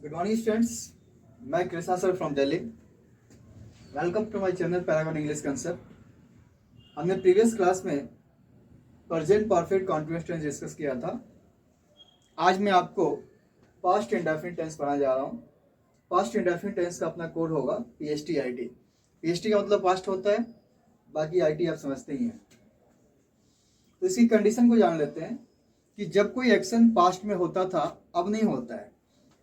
Good morning students, मैं Krishna sir from Delhi. Welcome to my channel paragon English concept. हमने previous class में present perfect continuous tense discuss किया था। आज मैं आपको पास्ट इंडेफिनिट टेंस पढ़ाने जा रहा हूँ। पास्ट इंडेफिनिट टेंस का अपना कोड होगा PST-IT। PST का मतलब पास्ट होता है, बाकी IT आप समझते ही हैं। तो इसकी कंडीशन को जान लेते हैं कि जब कोई एक्शन पास्ट में होता था, अब नहीं होता है।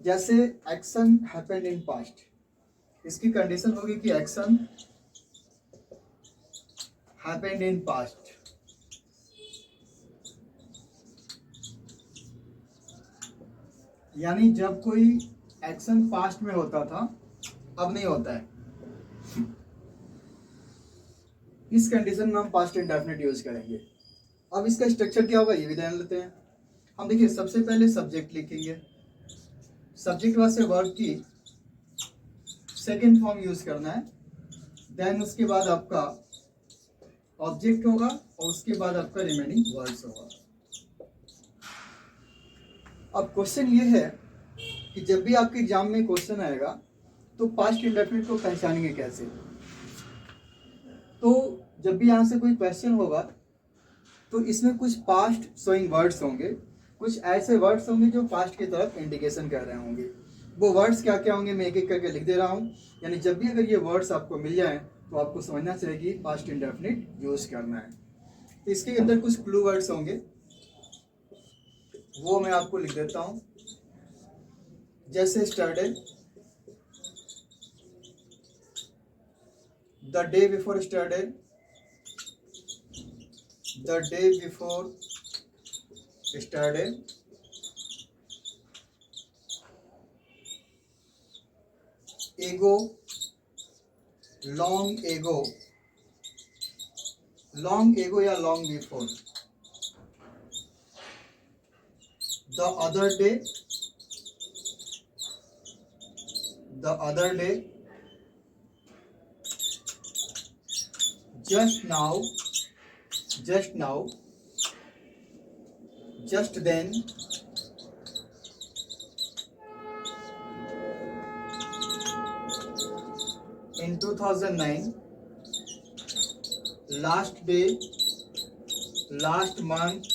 जैसे एक्शन हैपेंड इन पास्ट, इसकी कंडीशन होगी कि एक्शन हैपेंड इन पास्ट। यानी जब कोई एक्शन पास्ट में होता था, अब नहीं होता है। इस कंडीशन में हम पास्ट इंडेफिनिट यूज करेंगे। अब इसका स्ट्रक्चर क्या होगा ये भी जान लेते हैं। हम देखिए, सबसे पहले सब्जेक्ट लिखेंगे। सब्जेक्ट बाद से वर्ब की सेकेंड फॉर्म यूज करना है। देन उसके बाद आपका ऑब्जेक्ट होगा और उसके बाद आपका रिमेनिंग वर्ड्स होगा। अब क्वेश्चन ये है कि जब भी आपके एग्जाम में क्वेश्चन आएगा तो पास्ट इंडेफिनिट को पहचानेंगे कैसे। तो जब भी यहाँ से कोई क्वेश्चन होगा तो इसमें कुछ पास्ट शोइंग वर्ड्स होंगे, कुछ ऐसे वर्ड्स होंगे जो पास्ट की तरफ इंडिकेशन कर रहे होंगे। वो वर्ड्स क्या क्या होंगे मैं एक एक करके लिख दे रहा हूँ। यानी जब भी अगर ये वर्ड्स आपको मिल जाए तो आपको समझना चाहिए कि पास्ट इंडेफिनिट यूज करना है। तो इसके अंदर कुछ क्लू वर्ड्स होंगे, वो मैं आपको लिख देता हूँ। जैसे yesterday, the day before yesterday, the day before yesterday, ago, long ago, long ago या long before, the other day, the other day, just now, just now, just then, in 2009, last day, last month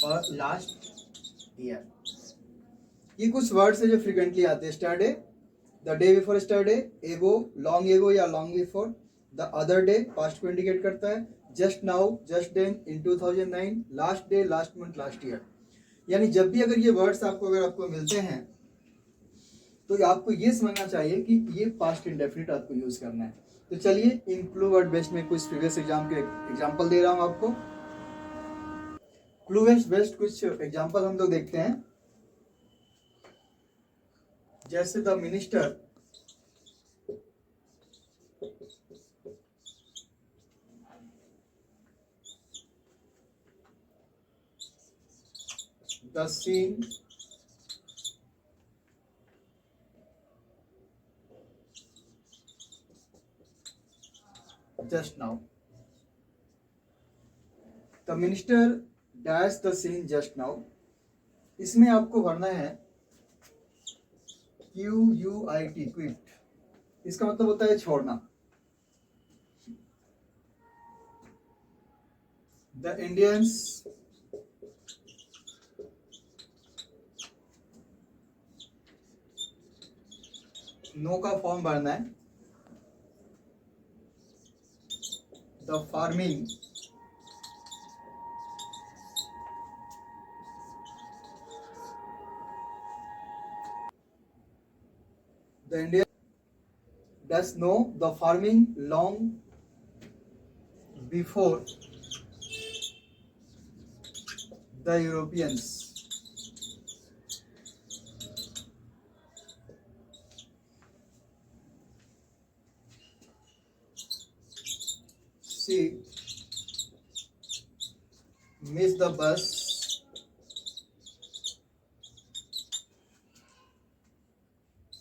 और last year. ये कुछ words है जो frequently आते हैं। स्टरडे, the day before yesterday, ago, long ago या long before, the other day past को indicate करता है, जस्ट नाउ, जस्ट देन, इन 2009, last day, last month, last year. यानी जब भी अगर ये वर्ड्स आपको मिलते हैं तो आपको ये समझना चाहिए कि ये पास्ट इंडेफिनिट आपको यूज करना है। तो चलिए इन क्लू वर्ड बेस्ड में कुछ प्रीवियस एग्जाम के एग्जाम्पल दे रहा हूं आपको। क्लू बेस्ड कुछ एग्जाम्पल हम लोग देखते हैं। जैसे the minister, the scene, just now. The minister dash the scene just now. इसमें आपको भरना है QUIT, क्विट। इसका मतलब होता है छोड़ना। द इंडियंस नो का फॉर्म भरना है। The farming, the Indian does know the farming long before the Europeans. She missed the bus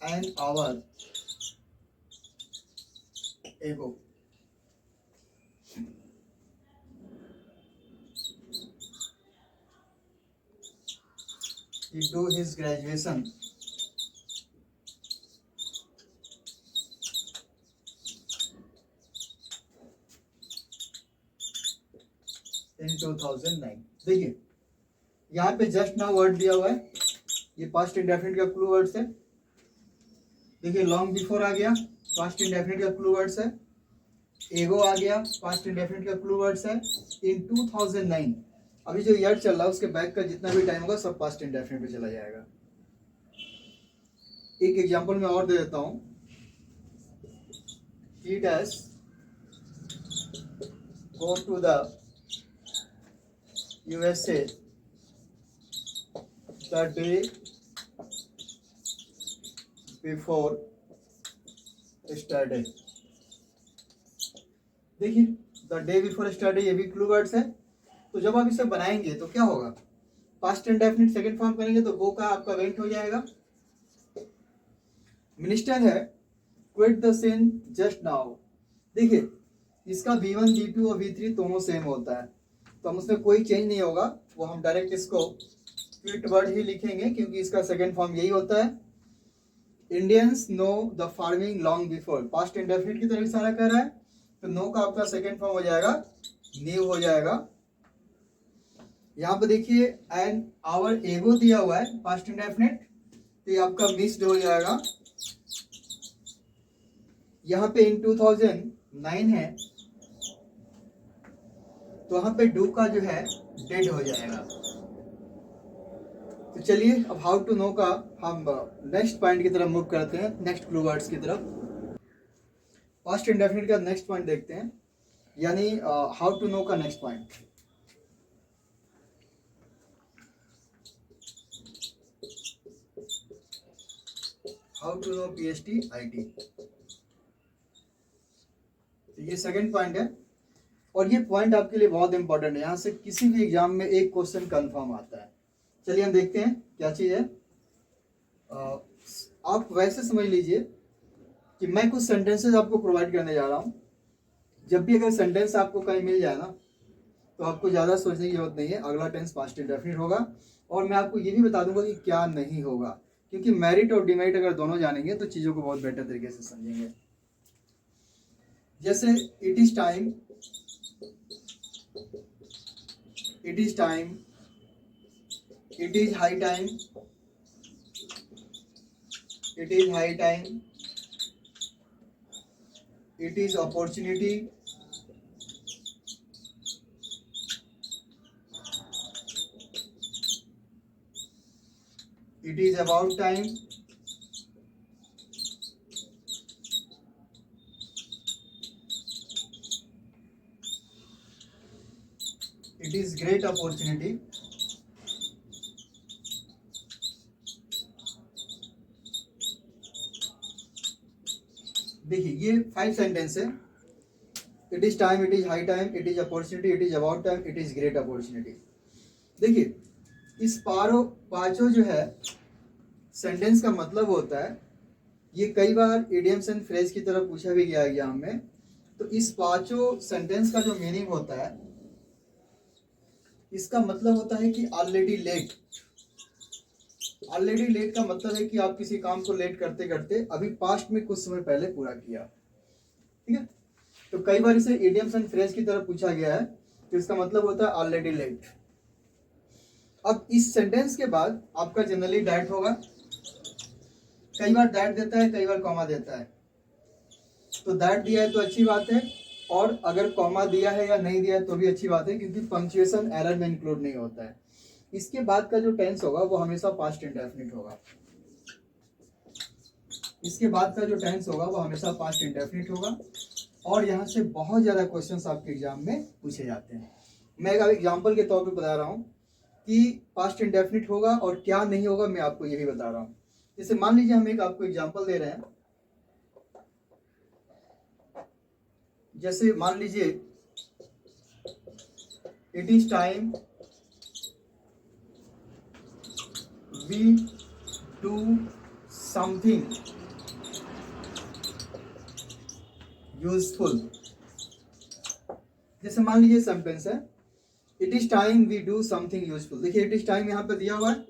an hour ago. he do his graduation in 2009। देखिए यहाँ पे जस्ट नाउ वर्ड दिया हुआ है, ये पास्ट इंडेफिनिट का क्लू वर्ड्स है। देखिए लॉन्ग बिफोर आ गया, पास्ट इंडेफिनिट का क्लू वर्ड्स है। एगो आ गया, पास्ट इंडेफिनिट का क्लू वर्ड्स है। इन 2009, अभी जो ईयर चल रहा है उसके बैक का जितना भी टाइम होगा सब पास्ट इंडेफिनिट पे चला जाएगा। एक एग्जांपल मैं और दे देता हूं। He does go to the USA the day before yesterday। देखिए द डे बिफोर स्टडी ये भी क्लू वर्ड्स है। तो जब आप इसे बनाएंगे तो क्या होगा, पास्ट इंडेफिनिट सेकंड फॉर्म करेंगे तो गो का आपका वेंट हो जाएगा। मिनिस्टर है quit the scene just now. देखिए इसका V1 V2 और V3 दोनों सेम होता है, तो हम उसमें कोई चेंज नहीं होगा, वो हम डायरेक्ट इसको क्विट वर्ड ही लिखेंगे क्योंकि इसका सेकंड फॉर्म यही होता है। Indians know the farming long before, past indefinite की तरफ इशारा कर रहा है, तो नो का आपका सेकंड फॉर्म हो जाएगा न्यू हो जाएगा। यहाँ पे देखिए एंड आवर एगो दिया हुआ है पास्ट इंडेफिनिट, तो ये आपका मिस्ड हो जाएगा। यहाँ पे इन 2009 है, तो यहाँ पे डू का जो है डेड हो जाएगा। तो चलिए अब हाउ टू नो का हम नेक्स्ट पॉइंट की तरफ मूव करते हैं, नेक्स्ट क्लू वर्ड्स की तरफ। पास्ट इंडेफिनिट का नेक्स्ट पॉइंट देखते हैं, यानी हाउ टू नो का next point. How to know PST IT, ये सेकंड पॉइंट है और ये पॉइंट आपके लिए बहुत इंपॉर्टेंट है। यहाँ से किसी भी एग्जाम में एक क्वेश्चन कंफर्म आता है। चलिए हम देखते हैं क्या चीज है। आप वैसे समझ लीजिए कि मैं कुछ सेंटेंसेस आपको प्रोवाइड करने जा रहा हूँ। जब भी अगर सेंटेंस आपको कहीं मिल जाए ना, तो आपको ज़्यादा सोचने की जरूरत नहीं है, अगला टेंस पास्ट इंडेफिनिट होगा। और मैं आपको ये भी बता दूंगा कि क्या नहीं होगा, क्योंकि मेरिट और डिमेरिट अगर दोनों जानेंगे तो चीज़ों को बहुत बेटर तरीके से समझेंगे। जैसे it is time, it is time, it is high time, it is high time, it is opportunity, it is about time, it is great opportunity, देखिए ये 5 सेंटेंस है। It is time, it is high time, it is opportunity, it is about time, it is great opportunity. देखिए इस पांचों जो है sentence का मतलब होता है, ये कई बार इडियम्स एंड फ्रेज की तरफ पूछा भी गया एग्जाम में। तो इस पांचों सेंटेंस का जो मीनिंग होता है, इसका मतलब होता है कि ऑलरेडी लेट। ऑलरेडी लेट का मतलब है कि आप किसी काम को लेट करते करते अभी पास्ट में कुछ समय पहले पूरा किया, ठीक है। तो कई बार इसे इडियम्स एंड फ्रेज की तरफ पूछा गया है, तो इसका मतलब होता है ऑलरेडी लेट। अब इस सेंटेंस के बाद आपका जनरली दैट होगा, कई बार दैट देता है, कई बार कॉमा देता है। तो दैट दिया है तो अच्छी बात है, और अगर कॉमा दिया है या नहीं दिया है तो भी अच्छी बात है, क्योंकि पंक्चुएशन एरर में इंक्लूड नहीं होता है। इसके बाद का जो टेंस होगा वो हमेशा पास्ट इंडेफिनिट होगा। इसके बाद का जो टेंस होगा वो हमेशा पास्ट इंडेफिनिट होगा, और यहाँ से बहुत ज्यादा क्वेश्चंस आपके एग्जाम में पूछे जाते हैं। मैं एक एग्जाम्पल के तौर पे बता रहा हूँ कि पास्ट इंडेफिनिट होगा और क्या नहीं होगा, मैं आपको ये भी बता रहा हूँ। जैसे मान लीजिए हम एक आपको एग्जाम्पल दे रहे हैं, जैसे मान लीजिए it is time we do something useful. जैसे मान लीजिए सेंटेंस है it is time we do something useful. देखिए इट इज टाइम यहाँ पे दिया हुआ है,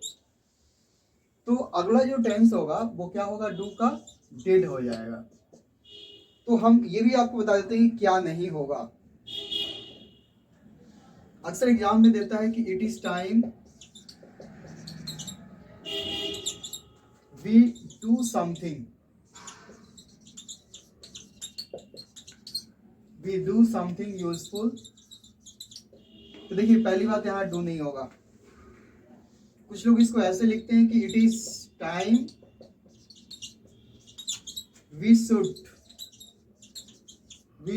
तो अगला जो टेंस होगा वो क्या होगा, डू का डिड हो जाएगा। तो हम ये भी आपको बता देते हैं कि क्या नहीं होगा। अक्सर एग्जाम में देता है कि it is time we do something, we do something useful. तो देखिए पहली बात यहाँ डू नहीं होगा। कुछ लोग इसको ऐसे लिखते हैं कि it is time we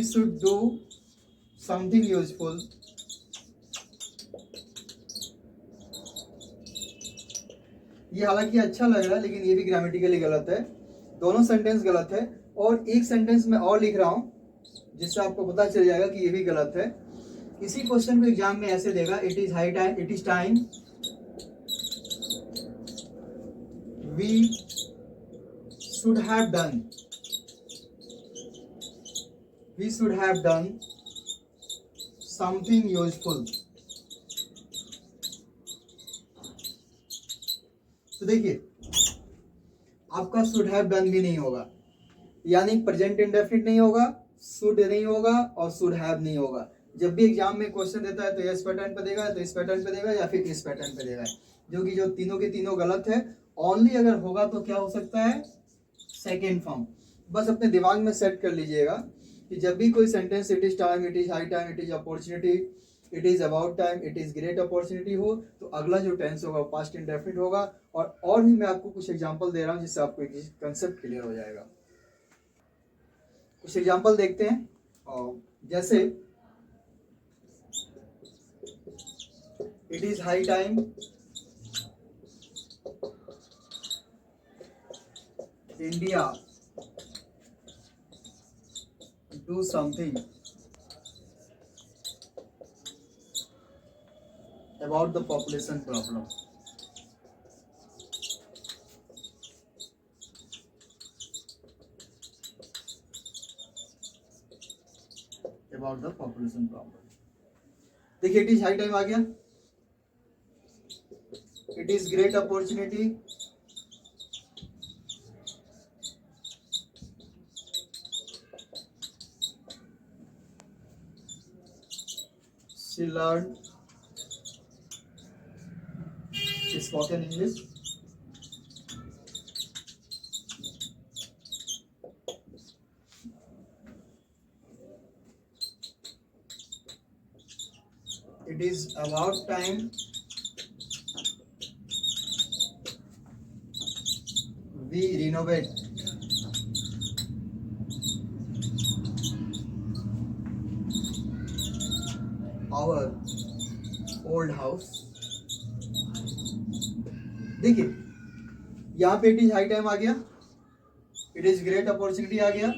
should do something useful. ये हालांकि अच्छा लग रहा है लेकिन ये भी ग्रामेटिकली गलत है, दोनों सेंटेंस गलत है। और एक सेंटेंस में और लिख रहा हूं जिससे आपको पता चल जाएगा कि ये भी गलत है। इसी क्वेश्चन को एग्जाम में ऐसे देगा, it is time we should have done something useful. तो देखिए आपका शुड हैव डन भी नहीं होगा, यानी प्रेजेंट इंडेफिनिट नहीं होगा, शुड नहीं होगा और शुड हैव नहीं होगा। जब भी एग्जाम में क्वेश्चन देता है तो इस पैटर्न पे देगा, तो इस पैटर्न पे देगा या फिर इस पैटर्न पे देगा, जो तीनों के तीनों गलत है। ओनली अगर होगा तो क्या हो सकता है, सेकेंड फॉर्म। बस अपने दिमाग में सेट कर लीजिएगा कि जब भी कोई sentence it is time, it is high time, it is opportunity, it is about time, it is great opportunity हो, तो अगला जो टेंस होगा पास्ट इंडेफिनिट होगा। और भी मैं आपको कुछ एग्जांपल दे रहा हूं जिससे आपको एक कंसेप्ट क्लियर हो जाएगा। कुछ एग्जांपल देखते हैं। और जैसे it is high time India do something about the population problem. About the population problem. देखिए इट इज हाई टाइम आ गया, it is great opportunity, she learned spoken English, it is about time we renovate our old house। देखिए यहाँ पे it is high time आ गया, it is great opportunity आ गया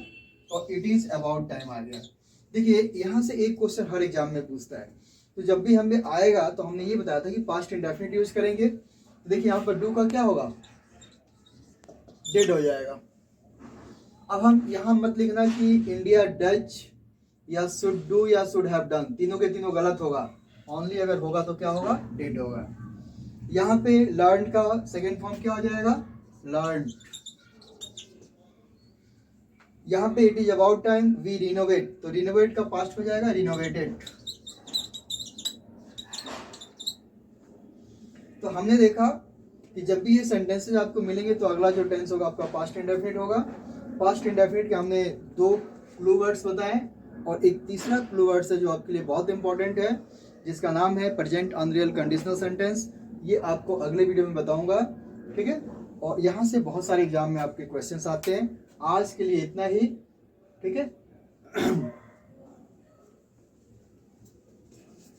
और it is about time आ गया। देखिए यहाँ से एक क्वेश्चन हर एग्जाम में पूछता है, तो जब भी हमें आएगा तो हमने ये बताया था कि पास्ट इंडेफिनिट यूज करेंगे। तो देखिए यहाँ पर डू का क्या होगा, डेड हो जाएगा। अब हम यहाँ मत लिखना कि इंडिया डच या शुड डू या शुड हैव डन, तीनों के तीनों गलत होगा। ओनली अगर होगा तो क्या होगा, डेड होगा। यहाँ पे लर्न का सेकेंड फॉर्म क्या हो जाएगा, लर्न। यहाँ पे it is about time we renovate, तो रिनोवेट का पास्ट हो जाएगा रिनोवेटेड। तो हमने देखा कि जब भी ये सेंटेंसेस आपको मिलेंगे तो अगला जो टेंस होगा आपका पास्ट इंडेफिनिट होगा। पास्ट इंडेफिनिट के हमने दो क्लू वर्ड्स बताए और एक तीसरा क्लू वर्ड्स है जो आपके लिए बहुत इंपॉर्टेंट है, जिसका नाम है प्रेजेंट अनरियल कंडीशनल सेंटेंस। ये आपको अगले वीडियो में बताऊंगा, ठीक है। और यहाँ से बहुत सारे एग्जाम में आपके क्वेश्चंस आते हैं। आज के लिए इतना ही, ठीक है।